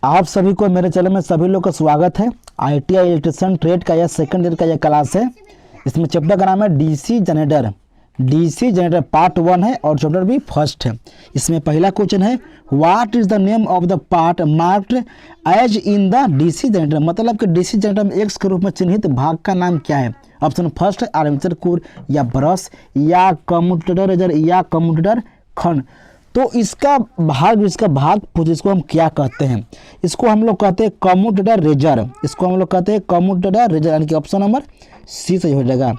आप सभी को मेरे चैनल में सभी लोग का स्वागत है। ITI इलेक्ट्रिशियन ट्रेड का यह सेकंड ईयर का यह क्लास है। इसमें चैप्टर का नाम है डीसी जनरेटर पार्ट 1 है और चैप्टर भी फर्स्ट है। इसमें पहला क्वेश्चन है what is the name of the part marked as in the DC generator, मतलब कि डीसी जनरेटर में एक्स के रूप में चिन्हित भाग का नाम क्या है। ऑप्शन फर्स्ट है आर्मेचर कोर या ब्रश या कम्यूटेटर या कम्यूटेटर खंड। तो इसका भाग इसको हम क्या कहते हैं, इसको हम लोग कहते हैं कम्यूटेटर रेजर, यानी कि ऑप्शन नंबर सी सही हो जाएगा।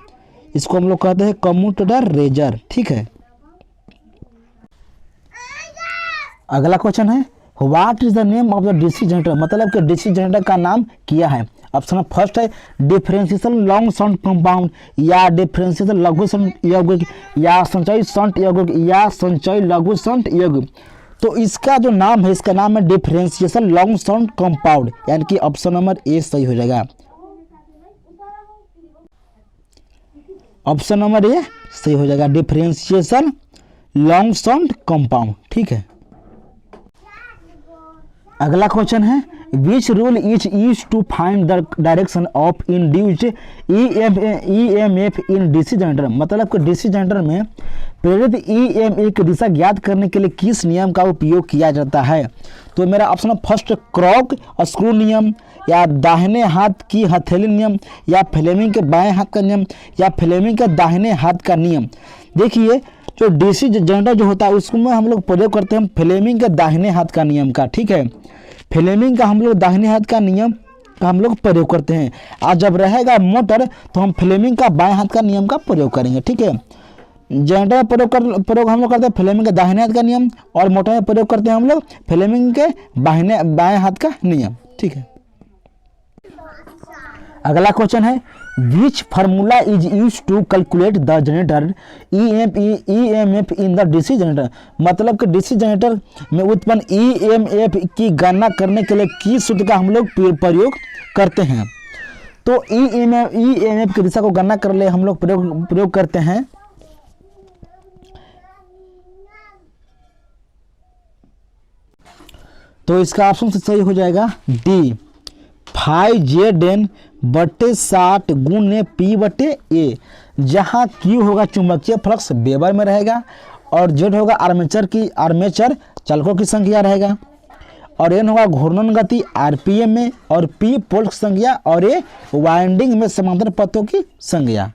इसको हम लोग कहते हैं कम्यूटेटर रेजर, ठीक है। अगला क्वेश्चन है what is the name of the DC generator, मतलब कि डीसी जनरेटर का नाम क्या है। ऑप्शन फर्स्ट है डिफरेंशियल लॉन्ग शंट कंपाउंड या डिफरेंशियल लघु शंट यौगिक या संचयी शंट यौगिक या संचयी लघु शंट यौगिक। तो इसका जो नाम है, इसका नाम है डिफरेंशियल लॉन्ग शंट कंपाउंड, यानी कि ऑप्शन नंबर ए सही हो जाएगा। ऑप्शन नंबर ए सही हो जाएगा, डिफरेंशियल लॉन्ग शंट कंपाउंड, ठीक है। अगला क्वेश्चन है which rule is used to find the direction of induced EMF in DC generator, मतलब कि डीसी जनरेटर में प्रेरित EMF की दिशा ज्ञात करने के लिए किस नियम का उपयोग किया जाता है। तो मेरा ऑप्शन फर्स्ट क्रॉक स्क्रू नियम या दाहिने हाथ की हथेली नियम या फ्लेमिंग के बाएं हाथ का नियम या फ्लेमिंग के दाहिने हाथ का नियम। देखिए जो डीसी जनरेटर जो होता है उसमें हम लोग प्रयोग करते हैं फ्लेमिंग के दाहिने हाथ का नियम का, ठीक है। फ्लेमिंग का हम लोग दाहिने हाथ का नियम का हम लोग प्रयोग करते हैं, और जब रहेगा मोटर तो हम फ्लेमिंग का बाएं हाथ का नियम का प्रयोग करेंगे, ठीक है। जनरेटर प्रयोग हम लोग करते हैं फ्लेमिंग के दाहिने हाथ का नियम, और मोटर में प्रयोग करते हैं हम लोग फ्लेमिंग के बाएं हाथ का नियम, ठीक है। अगला क्वेश्चन है which formula is use to calculate the generator EMF in the DC generator, मतलब कि डीसी जनरेटर में उत्पन्न EMF की गणना करने के लिए किस सूत्र का हम लोग प्रयोग करते हैं। तो EMF की दिशा को गणना करने के लिए हम लोग प्रयोग करते हैं तो इसका ऑप्शन सही हो जाएगा डी 5Zn बटे 60 गुने P/A, जहाँ Q होगा चुंबकीय फ्लक्स वेबर में रहेगा और Z होगा आर्मेचर चालकों की संख्या रहेगा, और N होगा घूर्णन गति RPM में, और P पोल की संख्या, और A वाइंडिंग में समांतर पथों की संख्या।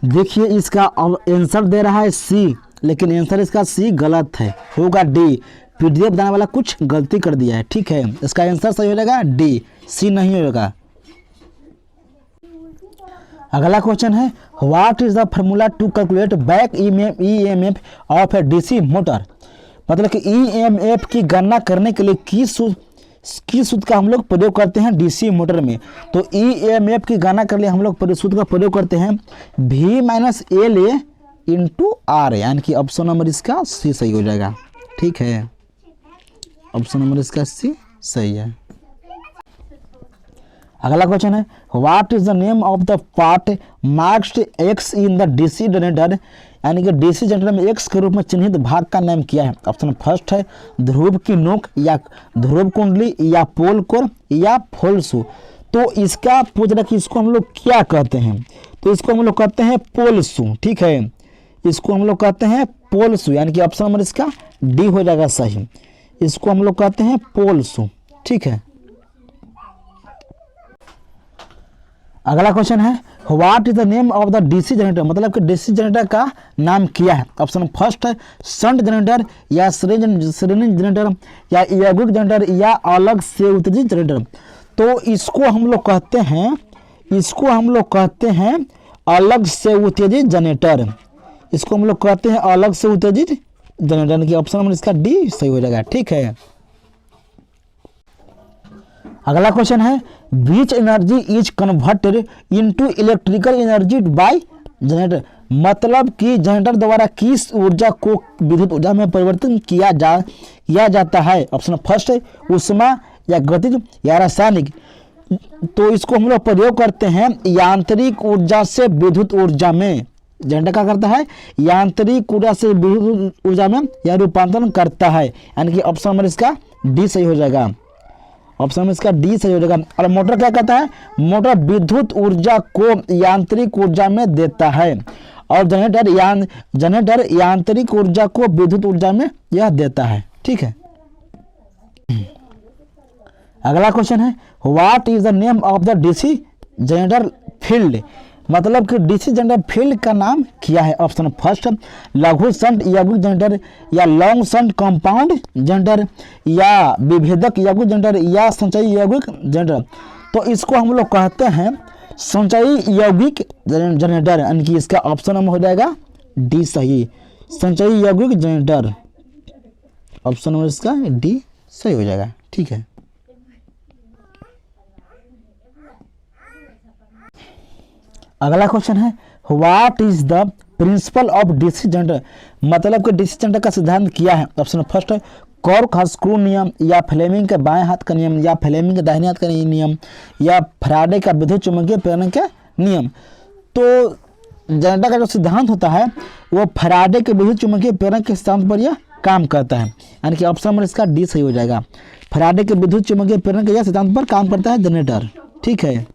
देखिए इसका आंसर दे रहा है C, लेकिन आंसर इसका C गलत है, होगा D। PDF बनाने वाला कुछ गलती कर दिया है, ठीक है। इसका आंसर सही हो जाएगा डी, C नहीं होगा। अगला क्वेश्चन है what is the formula to calculate back EMF of a DC motor, मतलब कि EMF की गणना करने के लिए किस सूत्र का हम लोग प्रयोग करते हैं डीसी मोटर में। तो EMF की गणना करने के लिए हम लोग सूत्र का प्रयोग करते हैं V-LA × R, यानी कि ऑप्शन नंबर इसका C सही हो जाएगा, ठीक है। ऑप्शन नंबर इसका C सही है। अगला क्वेश्चन है what is the name of the part marked X in the DC generator, यानी कि डीसी जनरेटर में X के रूप में चिन्हित भाग का नाम क्या है। ऑप्शन फर्स्ट है ध्रुव की नोक या ध्रुव कुंडली या पोल कोर या फोल्सू। तो इसका पूछ रहा कि इसको हम लोग क्या कहते हैं, तो इसको हम लोग कहते हैं पोल्सू, ठीक है। इसको हम लोग कहते हैं पोल्सू, यानी कि ऑप्शन नंबर इसका डी हो जाएगा सही। इसको हम लोग कहते हैं पोल्सू, ठीक है। अगला क्वेश्चन है what is the name of the DC generator, मतलब कि डीसी जनरेटर का नाम क्या है। ऑप्शन फर्स्ट है शंट जनरेटर या श्रेणी जनरेटर या यौगिक जनरेटर या अलग से उत्तेजित जनरेटर। तो इसको हम लोग कहते हैं अलग से उत्तेजित जनरेटर, इसको हम लोग कहते हैं अलग से उत्तेजित जनरेटर, की ऑप्शन नंबर इसका डी सही हो जाएगा, ठीक है। अगला क्वेश्चन है which energy is converted into electrical energy by generator, मतलब कि जनरेटर द्वारा किस ऊर्जा को विद्युत ऊर्जा में परिवर्तन किया जाता है। ऑप्शन फर्स्ट है ऊष्मा या गतिज या रासायनिक। तो इसको हम लोग प्रयोग करते हैं यांत्रिक ऊर्जा से विद्युत ऊर्जा में, जनरेटर क्या करता है, यांत्रिक ऊर्जा से विद्युत ऊर्जा में या रूपांतरण करता है, यानी कि ऑप्शन नंबर इसका डी सही हो जाएगा। ऑप्शन में इसका डी सही हो जाएगा। और मोटर क्या कहता है, मोटर विद्युत ऊर्जा को यांत्रिक ऊर्जा में देता है, और जनरेटर यांत्रिक ऊर्जा को विद्युत ऊर्जा में यह देता है। ठीक है, अगला क्वेश्चन है, what is the name of the DC generator field, मतलब कि डीसी जनरेटर फील्ड का नाम क्या है। ऑप्शन फर्स्ट, लघु शंट यौगिक जनरेटर, या लॉन्ग शंट कंपाउंड जनरेटर, या विभेदक यौगिक जनरेटर, या संचयी यौगिक जनरेटर। तो इसको हम लोग कहते हैं संचयी यौगिक जनरेटर, यानी कि इसका ऑप्शन नंबर हो जाएगा डी सही, संचयी यौगिक जनरेटर। ऑप्शन नंबर इसका डी सही हो जाएगा। ठीक है, अगला क्वेश्चन है, what is the principle of DC generator, मतलब कि डीसी जनरेटर का सिद्धांत क्या है। ऑप्शन फर्स्ट है कॉर्क-हॉस्क्रू नियम, या फ्लेमिंग के बाएं हाथ का नियम, या फ्लेमिंग के दाहिने हाथ का नियम, या फैराडे का विद्युत चुम्बकीय प्रेरण का नियम। तो जनरेटर का जो सिद्धांत होता है वो फैराडे के विद्युत चुम्बकीय प्रेरण के सिद्धांत पर यह काम करता है, यानी कि ऑप्शन नंबर इसका डी सही हो जाएगा। फैराडे के विद्युत चुम्बकीय प्रेरण के यह सिद्धांत पर काम करता है जनरेटर। ठीक है,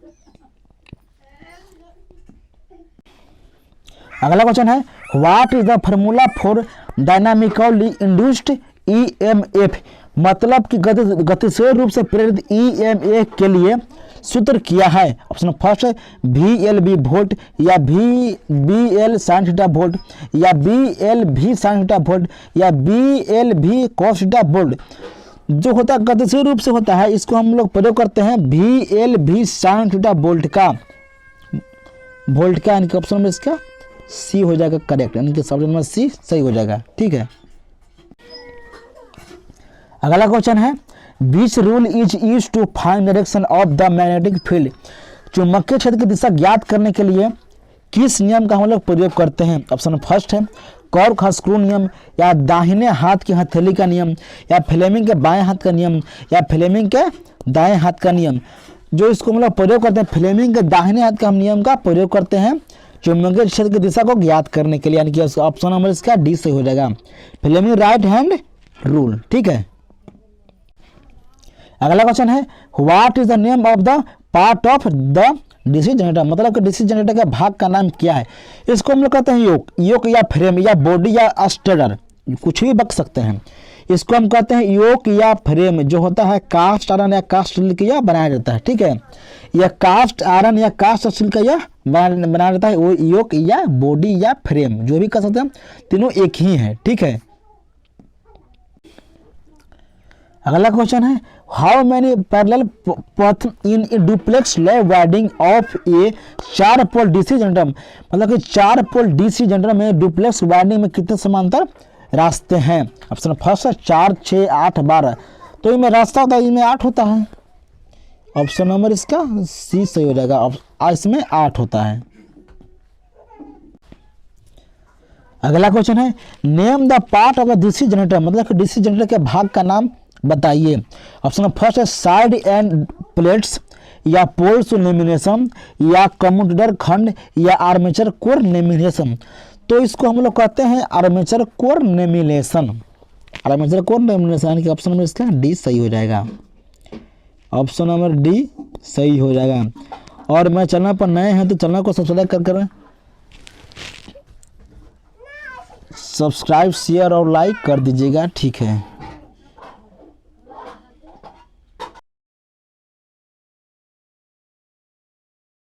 अगला क्वेश्चन है, what is the formula for dynamically induced EMF, मतलब कि गतिशील रूप से प्रेरित ईएमएफ के लिए सूत्र क्या है। ऑप्शन फर्स्ट है VLB वोल्ट, या VBL sin थीटा वोल्ट, या BLV sin थीटा वोल्ट, या BLV cos थीटा वोल्ट। जो होता है गतिशील रूप से होता है, इसको हम लोग प्रयोग करते हैं VLV sin थीटा वोल्ट का, यानी कि ऑप्शन में इसका सी हो जाएगा करेक्ट, यानी कि ऑप्शन नंबर सी सही हो जाएगा। ठीक है, अगला क्वेश्चन है, which rule is used to find direction of the magnetic field, चुंबकीय क्षेत्र की दिशा ज्ञात करने के लिए किस नियम का हम लोग प्रयोग करते हैं। ऑप्शन फर्स्ट है कॉर्क-हॉस्क्रू नियम, या दाहिने हाथ की हथेली का नियम, या फ्लेमिंग के बाएं हाथ का नियम, या फ्लेमिंग के दाएं हाथ का नियम। जो इसको हम लोग प्रयोग करते हैं, फ्लेमिंग के दाहिने हाथ का हम नियम का प्रयोग करते हैं चुंबकीय क्षेत्र की दिशा को ज्ञात करने के लिए, यानी कि ऑप्शन नंबर इसका डी सही हो जाएगा, फ्लेमिंग राइट हैंड रूल। ठीक है, अगला क्वेश्चन है, what is the name of the part of the DC generator, मतलब कि डीसी जनरेटर के भाग का नाम क्या है। इसको हम लोग कहते हैं योक, या फ्रेम, या बॉडी, या स्टेटर, कुछ भी बक सकते हैं। इसको हम कहते हैं योक या फ्रेम, जो होता है कास्ट आयरन या कास्ट स्टील का यह बनाया जाता है। ठीक है, यह कास्ट आयरन या कास्ट स्टील का यह बनाया जाता है, वो योक या बॉडी या फ्रेम जो भी कह सकते हैं, तीनों एक ही है। ठीक है, अगला क्वेश्चन है, how many parallel path in a duplex lap winding of a 4 pole DC generator, मतलब कि 4 पोल डीसी जनरेटर में डुप्लेक्स वाइंडिंग में कितने समांतर रास्ते हैं। ऑप्शन फर्स्ट है 4, 6, 8, 12। तो इनमें रास्ता होता है, इनमें 8 होता है। ऑप्शन नंबर इसका सी सही हो जाएगा, इसमें 8 होता है। अगला क्वेश्चन है, name the part of the DC generator, मतलब कि डीसी जनरेटर के भाग का नाम बताइए। ऑप्शन फर्स्ट है साइड एंड प्लेट्स, या पोल्स लेमिनेशन, या कम्यूटेटर खंड, या आर्मेचर कोर लेमिनेशन। तो इसको हम लोग कहते हैं armature core lamination, armature core lamination, यानी कि ऑप्शन नंबर इसका डी सही हो जाएगा। ऑप्शन नंबर डी सही हो जाएगा। और मैं चैनल पर नए हैं तो चैनल को सब्सक्राइब कर सब्सक्राइब, शेयर और लाइक कर दीजिएगा। ठीक है।